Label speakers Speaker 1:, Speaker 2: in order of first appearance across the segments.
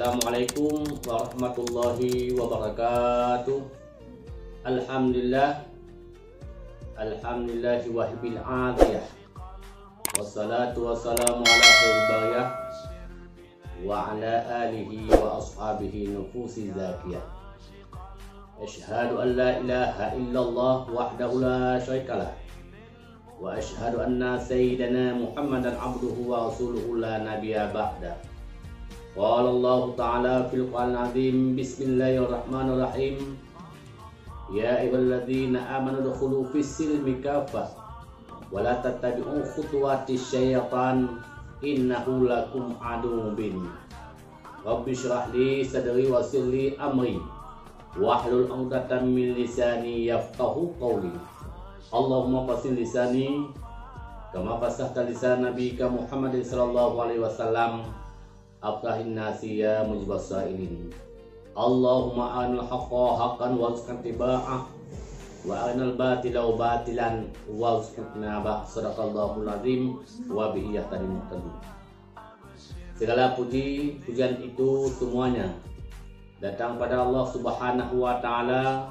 Speaker 1: Assalamualaikum warahmatullahi wabarakatuh. Alhamdulillah, alhamdulillahi wahbil afiyah. Wassalatu wassalamu ala khairil bariyah wa ala alihi wa ashabihi nufusi zakiyah. Asyhadu an la ilaha illallah wahdahu la syarikalah wa asyhadu anna sayyidana Muhammadan abduhu wa rasuluhu la nabiyya ba'da. Qala Allah Ta'ala fil Qur'anil Azim, Bismillahirrahmanirrahim. Ya ayyuhalladzina amanu udkhulu fis-silmi kaffah wa la tattabi'u khutuwatis syaitan innahu lakum aduwwun mubin. Rabbi shrah li sadri wa yassir li amri wahlul 'uqdatam min lisani yafqahu qawli. Allahumma qasim lisani kama fasahta lisan nabiyika Muhammadin sallallahu alaihi wasallam. Afrahin nasi ya mujibas sa'ilin. Allahumma arinal haqqa haqqan warzuqna ittiba'ah wa arinal batila batilan warzuqna ijtinabah. Shadaqallahul azim wa bihi yahtadil muhtadin. Segala pujian itu semuanya datang pada Allah Subhanahu wa taala,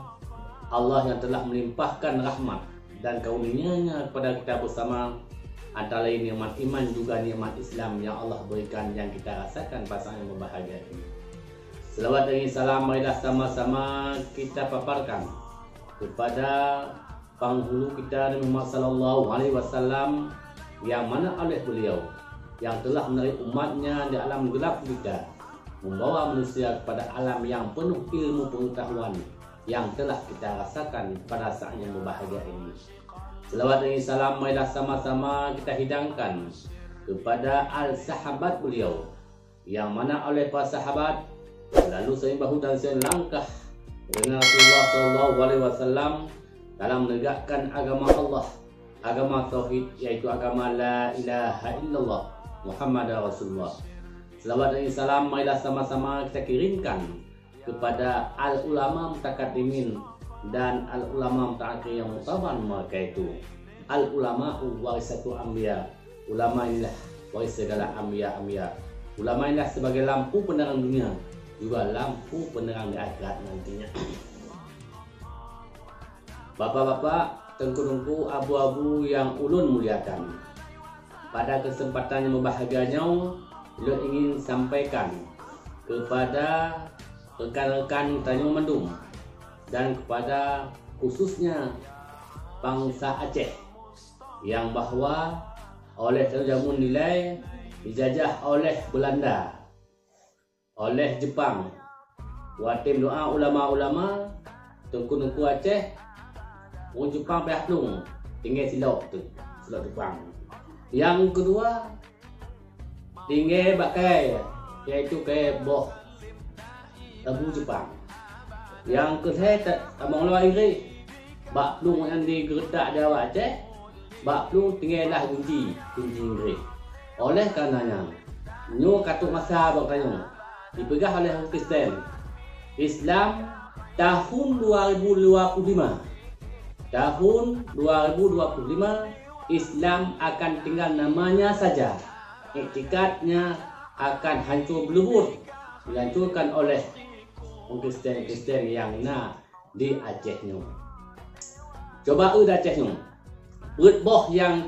Speaker 1: Allah yang telah melimpahkan rahmat dan karunia-Nya kepada kita bersama, antara lain nikmat iman juga nikmat Islam yang Allah berikan, yang kita rasakan pasangan yang berbahagia ini. Selawat dan salam marilah sama-sama kita paparkan kepada penghulu kita Nabi Muhammad sallallahu alaihi wasallam, yang mana oleh beliau yang telah menarik umatnya di alam gelap kita, membawa manusia kepada alam yang penuh ilmu pengetahuan yang telah kita rasakan pada saat yang berbahagia ini. Selawat dan salam marilah sama-sama kita hidangkan kepada al-sahabat beliau, yang mana oleh para sahabat selalu saling bahu dan saling langkah dengan Rasulullah SAW dalam menegakkan agama Allah, agama tauhid, yaitu agama la ilaha illallah Muhammadar Rasulullah. Selawat dan salam marilah sama-sama kita kirimkan kepada al-ulama mutakaddimin dan al-ulama mutaakhir yang mutabar, mereka itu al-ulama warisatu anbiya. Ulama inilah waris segala anbiya. Ulama inilah sebagai lampu penerang dunia, juga lampu penerang di akhirat nantinya. Bapak-bapak, tengku-tengku, abu-abu yang ulun muliakan, pada kesempatan yang berbahagianya ulun ingin sampaikan kepada rekan-rekan Tanjung Mendung dan kepada khususnya bangsa Aceh, yang bahwa oleh Jamun nilai dijajah oleh Belanda, oleh Jepang. Buat tim doa ulama-ulama tengku-tengku Aceh, orang Jepang pihak lung tinggal silok Jepang. Yang kedua tinggal pakai, yaitu kayak boh tabu Jepang. Yang kedua abang luar iri bak plung yang digeretak di awak Aceh, bak plung tinggallah kunci Inggris. Oleh karenanya nyu katuk masa abang tanya dipegah oleh orang Kristen. Islam tahun 2025 Islam akan tinggal namanya saja, iktikadnya akan hancur belebur, dihancurkan oleh Kristen yang na di Aceh nyu. Coba udah Aceh nyu, boh yang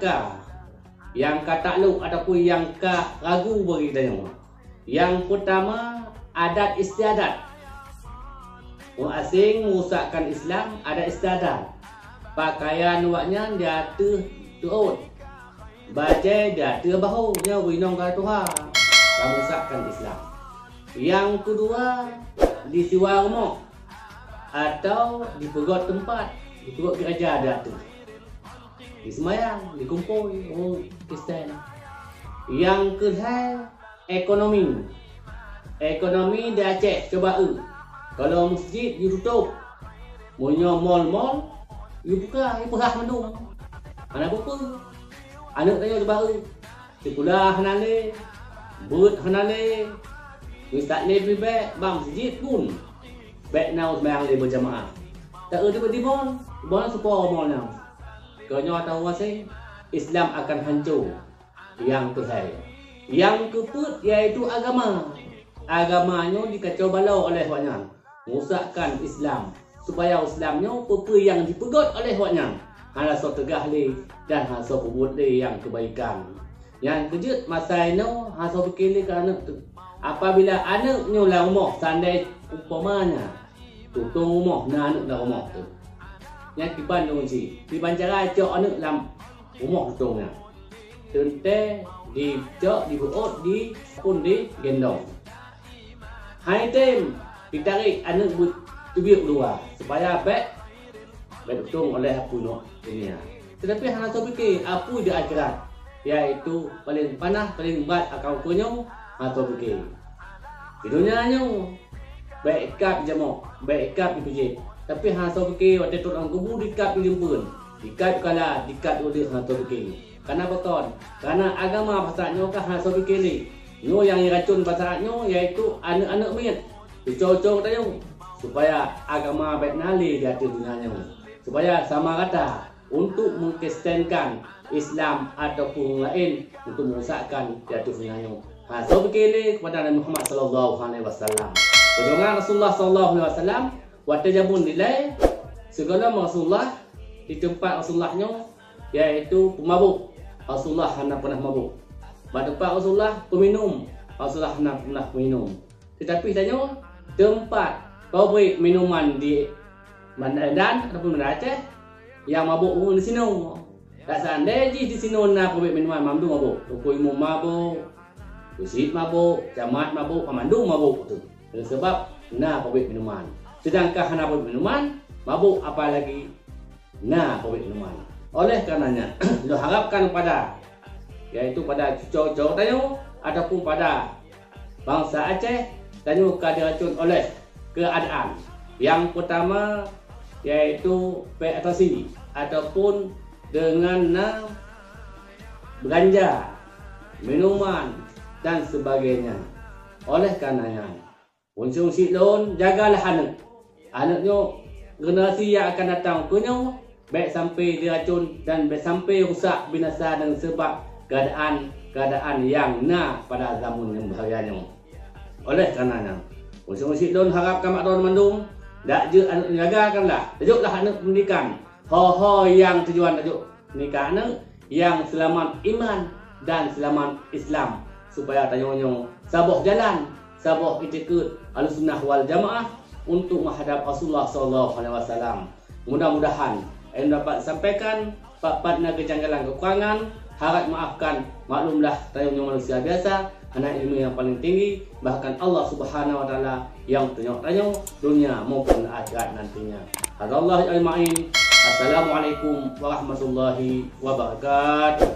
Speaker 1: takluk ataupun yang ragu bagi kita nyu. Yang pertama, adat istiadat. Orang asing merusakkan Islam, adat istiadat. Pakaian waknya dia turut, bajai dia bahu, dia winong kata Tuhan, kamu merusakkan Islam. Yang kedua, di siwa rumah atau di pegot tempat, di pegot gereja ada tu, di semayang, di kumpul orang Kristen. Yang kedua, ekonomi di Aceh. Coba kalau masjid you tutup, punya mall you buka, you perah mendung. Anak buku, anak tanya coba sekolah hanale, buat hanale, ustaz lebih baik bang masjid pun baik now sembahyang le berjamaah. Tak tiba-tiba bon support molnya. Kau tahu masih Islam akan hancur. Yang kedua, yang keempat yaitu agama. agamanya dikacau balau oleh waknya, merosakkan Islam supaya Islamnya apa yang dipegot oleh waknya, hanya so tegah le dan hanya so perbuat le yang kebaikan. Yang kejut masa ini hanya so fikir le ke anak tu. Apabila anaknya lah rumah, sandai umpamanya tutung rumah, na anak dah rumah tu. Yang tiban tu si, tiban cara cok anak dalam rumah tutungnya. Tente di cok, di buot, di pun di gendong. Hai tem ditarik anak tubiuk dua supaya baik tutung oleh apunya dunia. Tetapi hanya so fikir apu di akhirat, iaitu paling panah, paling berat akal punya atau fikir. Di dunia nyo baik kap jamak, baik kap dipijit. Tapi hang so fikir waktu tu orang kubur dikat dijempun. Dikat kala dikat oleh hang so fikir. Karena betul. Karena agama pasaknya kan hang so fikir ni. Nyo yang racun pasaknya iaitu anak-anak mayat. Dicocok tanya supaya agama baik nali di hati dunia nyo. Supaya sama kata untuk mengkristenkan Islam ataupun lain untuk merosakkan di hati dunia nyo. So fikir kepada Nabi Muhammad sallallahu alaihi wasallam. Dengan Rasulullah sallallahu alaihi wasallam waktu jabun nilai segala Rasulullah di tempat Rasulullahnya iaitu pemabuk. Rasulullah hanya pernah mabuk. Pada tempat Rasulullah peminum. Rasulullah hanya pernah minum. Tetapi tanya tempat pabrik minuman di Medan ataupun Aceh yang mabuk pun di sini. Tak seandainya di sini nak pabrik minuman mamdu mabuk. Toko imam mabuk, masjid mabuk, jamaat mabuk, pemandu mabuk tu. Sebab nak pabrik minuman. Sedangkan hana pabrik minuman, mabuk apalagi nak pabrik minuman. Oleh karenanya, lo harapkan pada iaitu pada cucu-cucu tanya ataupun pada bangsa Aceh tanya diracun oleh keadaan. Yang pertama iaitu penetrasi ataupun dengan belanja minuman dan sebagainya. Oleh karenanya, unsur sidlon jagalah anaknya generasi yang akan datang punya baik sampai diracun dan baik sampai rusak binasa dan sebab keadaan yang pada zaman yang bahayanya. Oleh karenanya, unsur sidlon harapkan makron mandung dak je anak jagakanlah, tajuklah anak pendidikan. Ho yang tujuan tajuk nikah anak yang selamat iman dan selamat Islam supaya tanya-tanya sabuh jalan, sabuh itikad Ahlussunnah wal Jamaah untuk menghadap Rasulullah sallallahu alaihi wasallam. Mudah-mudahan yang dapat sampaikan pat-patna kejanggalan kekurangan, harap maafkan, maklumlah tanya-tanya manusia biasa, hanya ilmu yang paling tinggi, bahkan Allah Subhanahu wa taala yang tanya-tanya dunia maupun akhirat nantinya. Hadallahu ajma'in. Assalamualaikum warahmatullahi wabarakatuh.